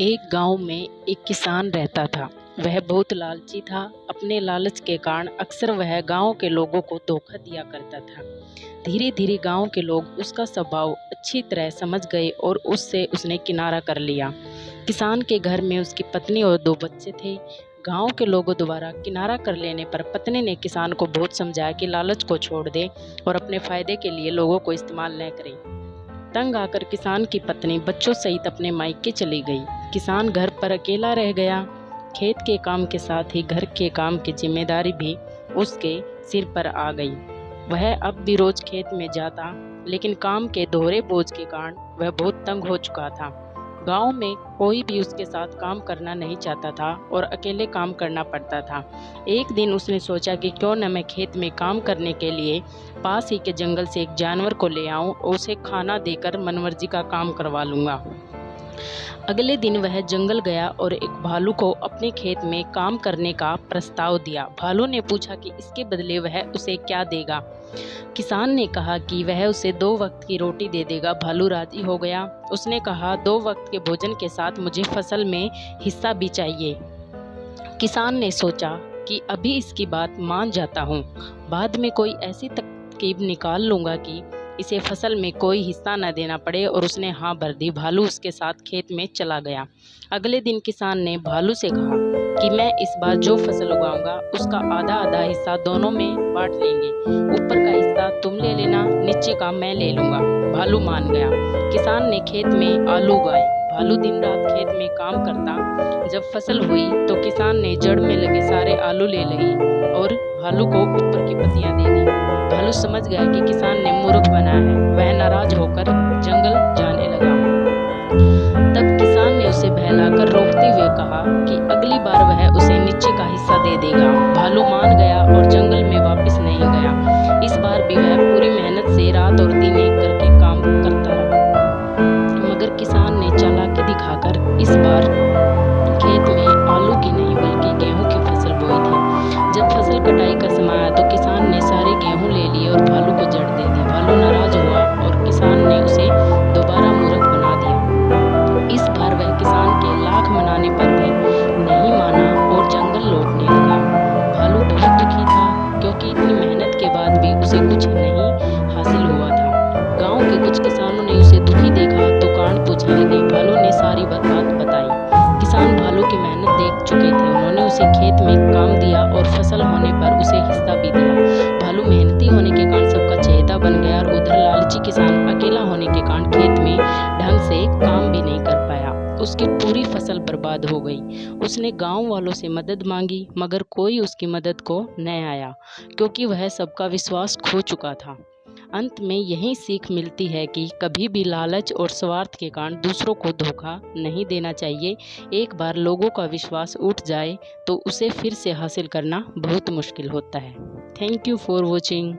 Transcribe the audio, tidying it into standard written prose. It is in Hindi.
एक गांव में एक किसान रहता था। वह बहुत लालची था। अपने लालच के कारण अक्सर वह गांव के लोगों को धोखा दिया करता था। धीरे धीरे गांव के लोग उसका स्वभाव अच्छी तरह समझ गए और उससे उसने किनारा कर लिया। किसान के घर में उसकी पत्नी और 2 बच्चे थे। गांव के लोगों द्वारा किनारा कर लेने पर पत्नी ने किसान को बहुत समझाया कि लालच को छोड़ दे और अपने फायदे के लिए लोगों को इस्तेमाल न करे। तंग आकर किसान की पत्नी बच्चों सहित अपने मायके चली गई। किसान घर पर अकेला रह गया। खेत के काम के साथ ही घर के काम की जिम्मेदारी भी उसके सिर पर आ गई। वह अब भी रोज खेत में जाता, लेकिन काम के दोहरे बोझ के कारण वह बहुत तंग हो चुका था। गांव में कोई भी उसके साथ काम करना नहीं चाहता था और अकेले काम करना पड़ता था। एक दिन उसने सोचा कि क्यों न मैं खेत में काम करने के लिए पास ही के जंगल से एक जानवर को ले आऊं और उसे खाना देकर मनमर्जी का काम करवा लूंगा। अगले दिन वह जंगल गया और एक भालू को अपने खेत में काम करने का प्रस्ताव दिया। भालू ने पूछा कि इसके बदले वह उसे क्या देगा। किसान ने कहा कि वह उसे 2 वक्त की रोटी दे देगा। भालू राजी हो गया। उसने कहा, 2 वक्त के भोजन के साथ मुझे फसल में हिस्सा भी चाहिए। किसान ने सोचा कि अभी इसकी बात मान जाता हूँ, बाद में कोई ऐसी तरकीब निकाल लूँगा कि इसे फसल में कोई हिस्सा न देना पड़े, और उसने हाँ भर दी। भालू उसके साथ खेत में चला गया। अगले दिन किसान ने भालू से कहा कि मैं इस बार जो फसल उगाऊंगा उसका आधा आधा हिस्सा दोनों में बांट लेंगे। ऊपर का हिस्सा तुम ले लेना, नीचे का मैं ले लूंगा। भालू मान गया। किसान ने खेत में आलू उगाए। भालू दिन रात खेत में काम करता। जब फसल हुई तो किसान ने जड़ में लगे सारे आलू ले लिए और भालू को ऊपर की पत्तियां दे दी। भालू समझ गया कि किसान ने मूर्ख बना है। वह नाराज होकर जंगल जाने लगा। तब किसान ने उसे बहलाकर रोकते हुए कहा कि अगली बार वह उसे नीचे का हिस्सा दे देगा। भालू मान गया और जंगल में वापस नहीं गया। इस बार भी वह पूरी मेहनत से रात और दिन एक करके काम करता रहा, मगर किसान ने चालाकी दिखाकर इस बार खेत में आलू की नहीं बल्कि गेहूं की फसल बोई थी। जब फसल कटाई का समय आया तो किसान ने सारे गेहूं ले लिए और भालू को जड़ दे दी। भालू नाराज हुआ और किसान ने उसे दोबारा मूर्ख बना दिया। इस बार वह किसान के लाख मनाने पर भी नहीं माना और जंगल लौटने लगा। भालू बहुत दुखी था, क्योंकि इतनी मेहनत के बाद भी उसे कुछ नहीं हासिल हुआ था। गाँव के कुछ किसानों ने उसे दुखी देखा तो कान पूछने लगे। भालू ने सारी बात बताई। किसान भालू की मेहनत देख चुके थे। उन्होंने उसे खेत में काम दिया और फसल होने पर उसे हिस्सा भी दिया। भालू मेहनती होने के कारण सबका चहेता बन गया और उधर लालची किसान अकेला होने के कारण खेत में ढंग से काम भी नहीं कर पाया। उसकी पूरी फसल बर्बाद हो गई। उसने गांव वालों से मदद मांगी, मगर कोई उसकी मदद को न आया, क्योंकि वह सबका विश्वास खो चुका था। अंत में यही सीख मिलती है कि कभी भी लालच और स्वार्थ के कारण दूसरों को धोखा नहीं देना चाहिए। एक बार लोगों का विश्वास उठ जाए तो उसे फिर से हासिल करना बहुत मुश्किल होता है। Thank you for watching.